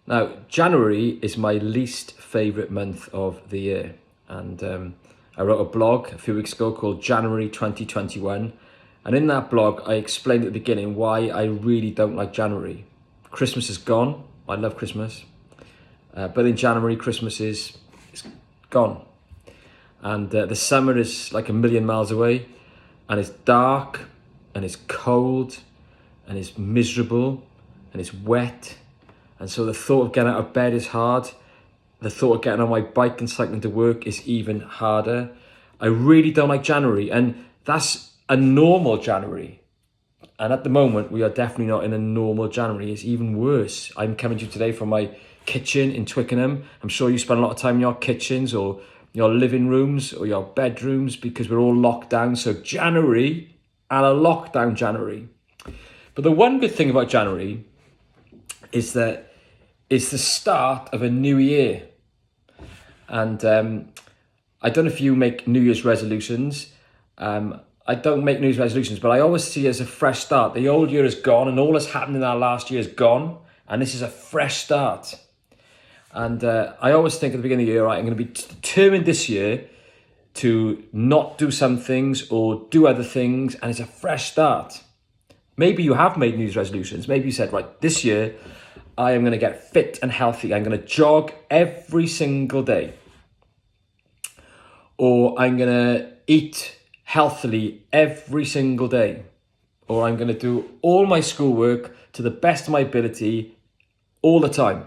Now, January is my least favourite month of the year. And I wrote a blog a few weeks ago called January 2021. And in that blog, I explained at the beginning why I really don't like January. Christmas is gone. I love Christmas. But in January, Christmas is gone. And the summer is like a million miles away. And it's dark, and it's cold, and it's miserable, and it's wet. And so the thought of getting out of bed is hard. The thought of getting on my bike and cycling to work is even harder. I really don't like January, and that's a normal January. And at the moment, we are definitely not in a normal January. It's even worse. I'm coming to you today from my kitchen in Twickenham. I'm sure you spend a lot of time in your kitchens or your living rooms or your bedrooms because we're all locked down. So January and a lockdown January. But the one good thing about January is that it's the start of a new year. And I don't know if you make New Year's resolutions. I don't make New Year's resolutions, but I always see it as a fresh start. The old year is gone and all that's happened in our last year is gone. And this is a fresh start. And I always think at the beginning of the year, right, I'm going to be determined this year to not do some things or do other things. And it's a fresh start. Maybe you have made New Year's resolutions. Maybe you said, right, this year, I am going to get fit and healthy. I'm going to jog every single day. Or I'm going to eat healthily every single day. Or I'm going to do all my schoolwork to the best of my ability all the time.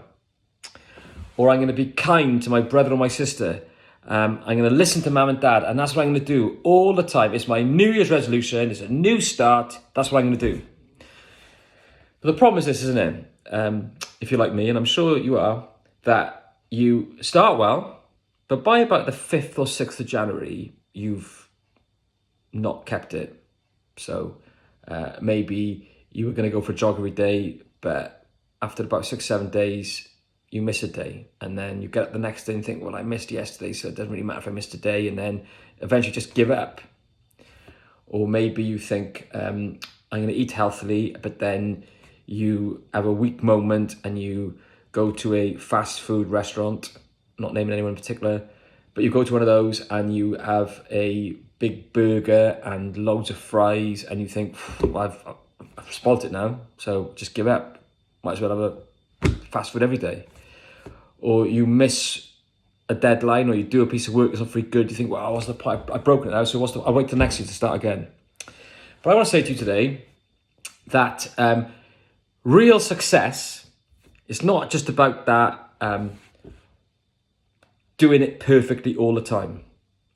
Or I'm going to be kind to my brother or my sister. I'm going to listen to mum and dad. And that's what I'm going to do all the time. It's my New Year's resolution. It's a new start. That's what I'm going to do. But the problem is this, isn't it? If you're like me, and I'm sure you are, that you start well, but by about the 5th or 6th of January, you've not kept it. So maybe you were going to go for a jog every day, but after about 6-7 days, you miss a day. And then you get up the next day and think, well, I missed yesterday, so it doesn't really matter if I missed a day. And then eventually just give up. Or maybe you think, I'm going to eat healthily, but then you have a weak moment and you go to a fast food restaurant, not naming anyone in particular, but you go to one of those and you have a big burger and loads of fries and you think, well, I've spoilt it now, so just give up. Might as well have a fast food every day. Or you miss a deadline or you do a piece of work that's not very good, you think, well, what's the point? I've broken it now, so I'll wait till next year to start again. But I want to say to you today that real success is not just about that doing it perfectly all the time.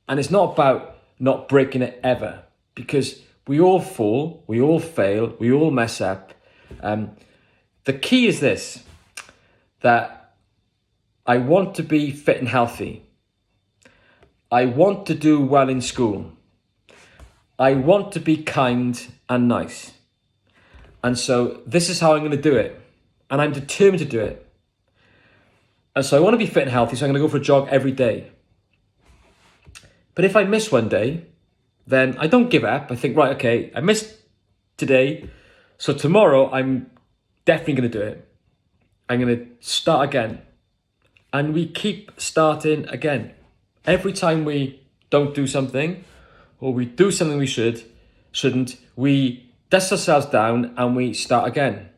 And it's not about not breaking it ever, because we all fall, we all fail, we all mess up. The key is this, that I want to be fit and healthy. I want to do well in school. I want to be kind and nice. And so this is how I'm going to do it. And I'm determined to do it. And so I want to be fit and healthy, so I'm going to go for a jog every day. But if I miss one day, then I don't give up. I think, right, okay, I missed today, so tomorrow I'm definitely going to do it. I'm going to start again. And we keep starting again. Every time we don't do something, or we do something we shouldn't, we dust ourselves down and we start again.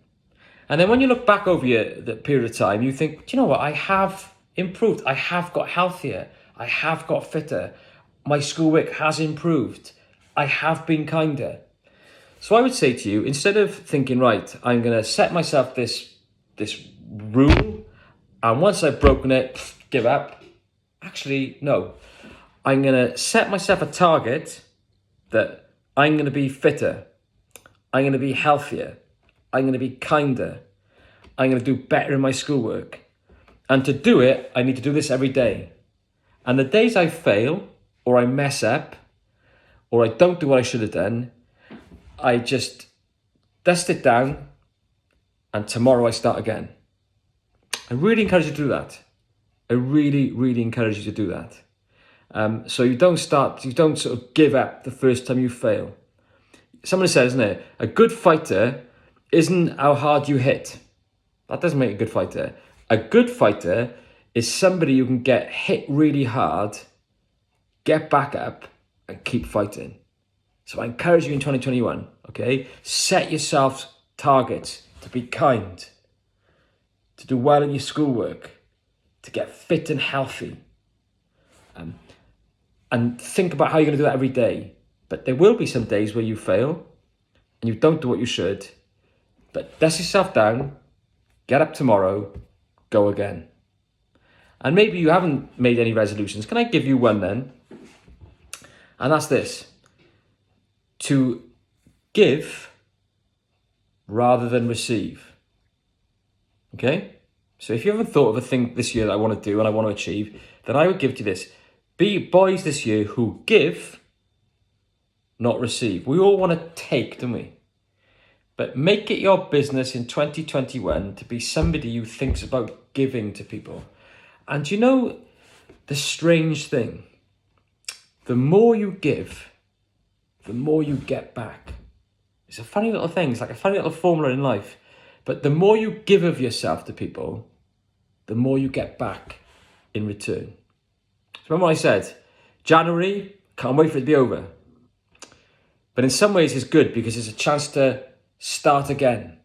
And then when you look back over the period of time, you think, do you know what? I have improved. I have got healthier. I have got fitter. My schoolwork has improved. I have been kinder. So I would say to you, instead of thinking, right, I'm going to set myself this rule, and once I've broken it, give up. Actually, no. I'm going to set myself a target that I'm going to be fitter. I'm going to be healthier. I'm going to be kinder. I'm going to do better in my schoolwork. And to do it, I need to do this every day. And the days I fail, or I mess up, or I don't do what I should have done, I just dust it down, and tomorrow I start again. I really encourage you to do that. I really, really encourage you to do that. So you don't sort of give up the first time you fail. Someone says, isn't it, a good fighter isn't how hard you hit. That doesn't make a good fighter. A good fighter is somebody who can get hit really hard, get back up, and keep fighting. So I encourage you in 2021, okay? Set yourself targets to be kind, to do well in your schoolwork, to get fit and healthy. And think about how you're going to do that every day. But there will be some days where you fail and you don't do what you should. But dust yourself down, get up tomorrow, go again. And maybe you haven't made any resolutions. Can I give you one then? And that's this: to give rather than receive. Okay? So if you haven't thought of a thing this year that I want to do and I want to achieve, then I would give to this. Be boys this year who give, not receive. We all want to take, don't we? But make it your business in 2021 to be somebody who thinks about giving to people. And you know the strange thing? The more you give, the more you get back. It's a funny little thing. It's like a funny little formula in life. But the more you give of yourself to people, the more you get back in return. So remember what I said? January, can't wait for it to be over. But in some ways it's good because it's a chance to start again.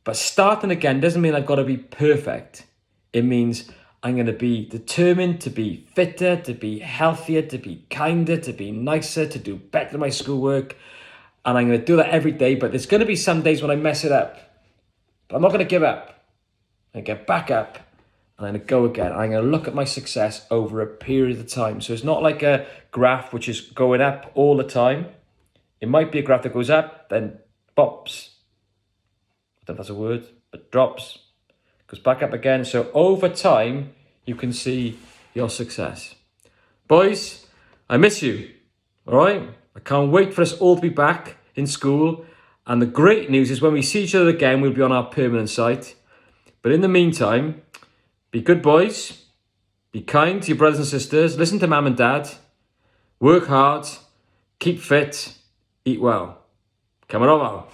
But starting again doesn't mean I've got to be perfect. It means I'm going to be determined to be fitter, to be healthier, to be kinder, to be nicer, to do better in my schoolwork. And I'm going to do that every day. But there's going to be some days when I mess it up. But I'm not going to give up. I get back up and I'm going to go again. I'm going to look at my success over a period of time. So it's not like a graph which is going up all the time. It might be a graph that goes up, then pops. I don't know if that's a word, but drops. Goes back up again. So over time, you can see your success. Boys, I miss you. All right? I can't wait for us all to be back in school. And the great news is when we see each other again, we'll be on our permanent site. But in the meantime, be good boys. Be kind to your brothers and sisters. Listen to mum and dad. Work hard. Keep fit. Eat well. Come on over.